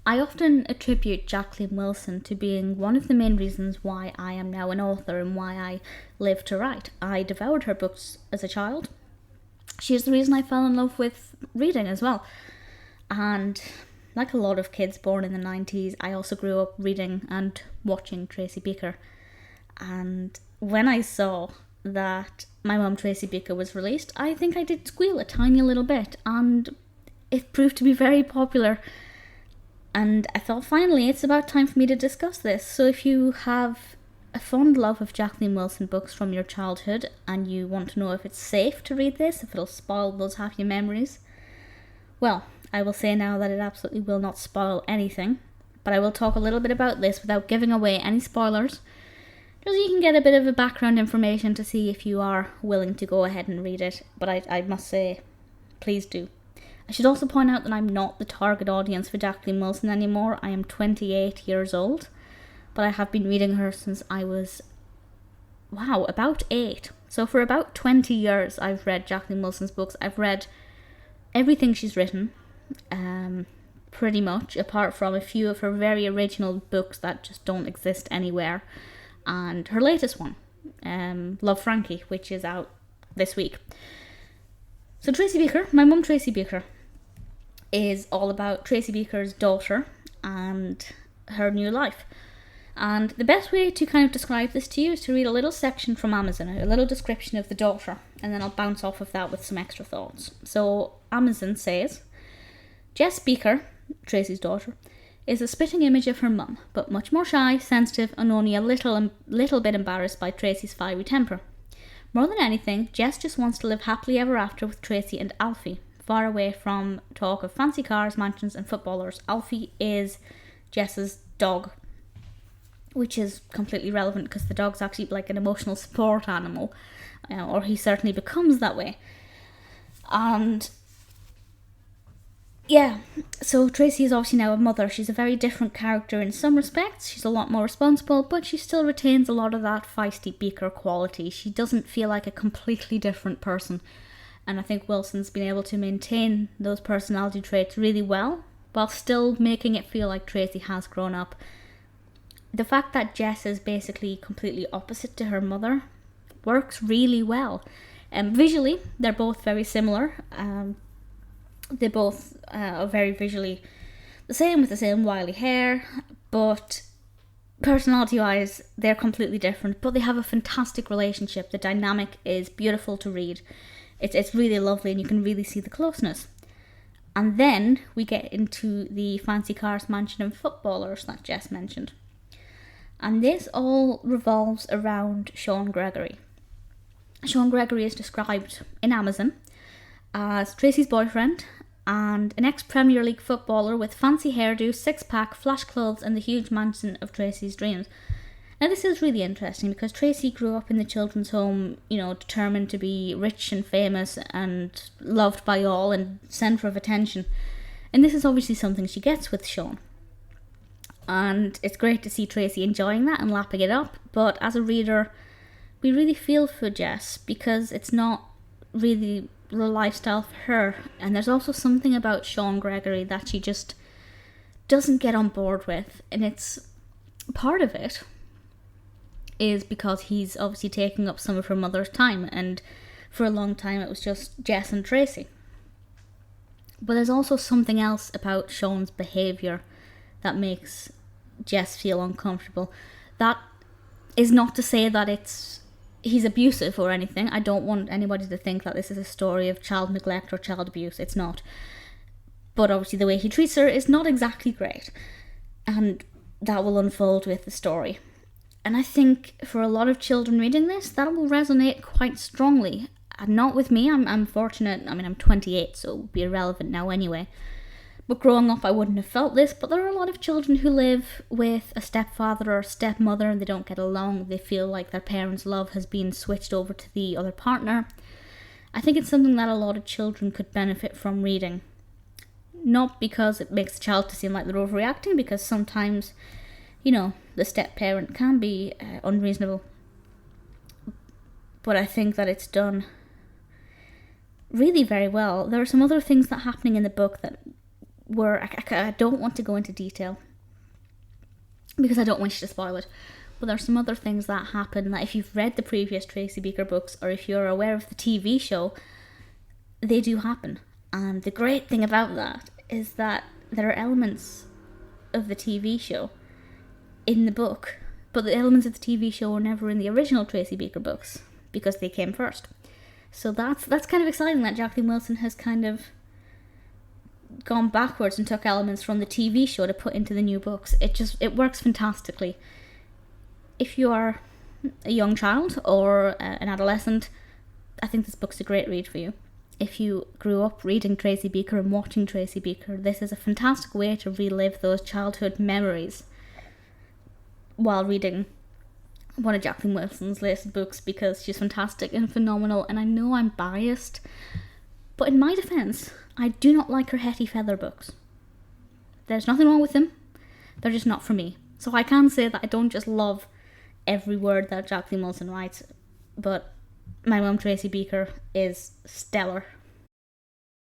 I often attribute Jacqueline Wilson to being one of the main reasons why I am now an author and why I live to write. I devoured her books as a child. She is the reason I fell in love with reading as well. And like a lot of kids born in the 90s, I also grew up reading and watching Tracy Beaker. And when I saw that My Mum Tracy Beaker was released, I think I did squeal a tiny little bit, and it proved to be very popular. And I thought, finally, it's about time for me to discuss this. So if you have a fond love of Jacqueline Wilson books from your childhood and you want to know if it's safe to read this, if it'll spoil those happy memories, well, I will say now that it absolutely will not spoil anything. But I will talk a little bit about this without giving away any spoilers, just so you can get a bit of a background information to see if you are willing to go ahead and read it. But I must say, please do. I should also point out that I'm not the target audience for Jacqueline Wilson anymore. I am 28 years old, but I have been reading her since I was, about 8. So for about 20 years I've read Jacqueline Wilson's books. I've read everything she's written, pretty much, apart from a few of her very original books that just don't exist anywhere. And her latest one, Love Frankie, which is out this week. So Tracy Beaker, My Mum Tracy Beaker, is all about Tracy Beaker's daughter and her new life. And the best way to kind of describe this to you is to read a little section from Amazon, a little description of the daughter, and then I'll bounce off of that with some extra thoughts. So Amazon says, Jess Beaker, Tracy's daughter, is a spitting image of her mum, but much more shy, sensitive, and only a little bit embarrassed by Tracy's fiery temper. More than anything, Jess just wants to live happily ever after with Tracy and Alfie, far away from talk of fancy cars, mansions, and footballers. Alfie is Jess's dog, which is completely relevant because the dog's actually like an emotional support animal, or he certainly becomes that way. And yeah, so Tracy is obviously now a mother. She's a very different character in some respects. She's a lot more responsible, but she still retains a lot of that feisty Beaker quality. She doesn't feel like a completely different person. And I think Wilson's been able to maintain those personality traits really well, while still making it feel like Tracy has grown up. The fact that Jess is basically completely opposite to her mother works really well. Visually, they're both very similar. They both are very visually the same, with the same wily hair, but personality-wise, they're completely different, but they have a fantastic relationship. The dynamic is beautiful to read. It's really lovely, and you can really see the closeness. And then we get into the fancy cars, mansion, and footballers that Jess mentioned. And this all revolves around Sean Gregory. Sean Gregory is described in Amazon as Tracy's boyfriend and an ex-Premier League footballer with fancy hairdo, six-pack, flash clothes, and the huge mansion of Tracy's dreams. Now this is really interesting because Tracy grew up in the children's home, determined to be rich and famous and loved by all and centre of attention. And this is obviously something she gets with Sean. And it's great to see Tracy enjoying that and lapping it up, but as a reader, we really feel for Jess because it's not really the lifestyle for her. And there's also something about Sean Gregory that she just doesn't get on board with, and it's part of it is because he's obviously taking up some of her mother's time, and for a long time it was just Jess and Tracy. But there's also something else about Sean's behaviour that makes Jess feel uncomfortable. That is not to say that he's abusive or anything. I don't want anybody to think that this is a story of child neglect or child abuse. It's not. But obviously the way he treats her is not exactly great. And that will unfold with the story. And I think for a lot of children reading this, that will resonate quite strongly. And not with me. I'm fortunate. I'm 28, so it would be irrelevant now anyway. But growing up, I wouldn't have felt this, but there are a lot of children who live with a stepfather or a stepmother and they don't get along. They feel like their parents' love has been switched over to the other partner. I think it's something that a lot of children could benefit from reading. Not because it makes the child to seem like they're overreacting, because sometimes, the step-parent can be unreasonable. But I think that it's done really very well. There are some other things that are happening in the book that were, I don't want to go into detail because I don't want you to spoil it, but there's some other things that happen that if you've read the previous Tracy Beaker books or if you're aware of the TV show, they do happen. And the great thing about that is that there are elements of the TV show in the book, but the elements of the TV show were never in the original Tracy Beaker books because they came first. So that's kind of exciting that Jacqueline Wilson has kind of gone backwards and took elements from the TV show to put into the new books. It works fantastically. If you are a young child or an adolescent, I think this book's a great read for you. If you grew up reading Tracy Beaker and watching Tracy Beaker, this is a fantastic way to relive those childhood memories while reading one of Jacqueline Wilson's latest books, because she's fantastic and phenomenal. And I know I'm biased, but in my defence, I do not like her Hetty Feather books. There's nothing wrong with them, they're just not for me. So I can say that I don't just love every word that Jacqueline Wilson writes, but My Mum Tracy Beaker is stellar.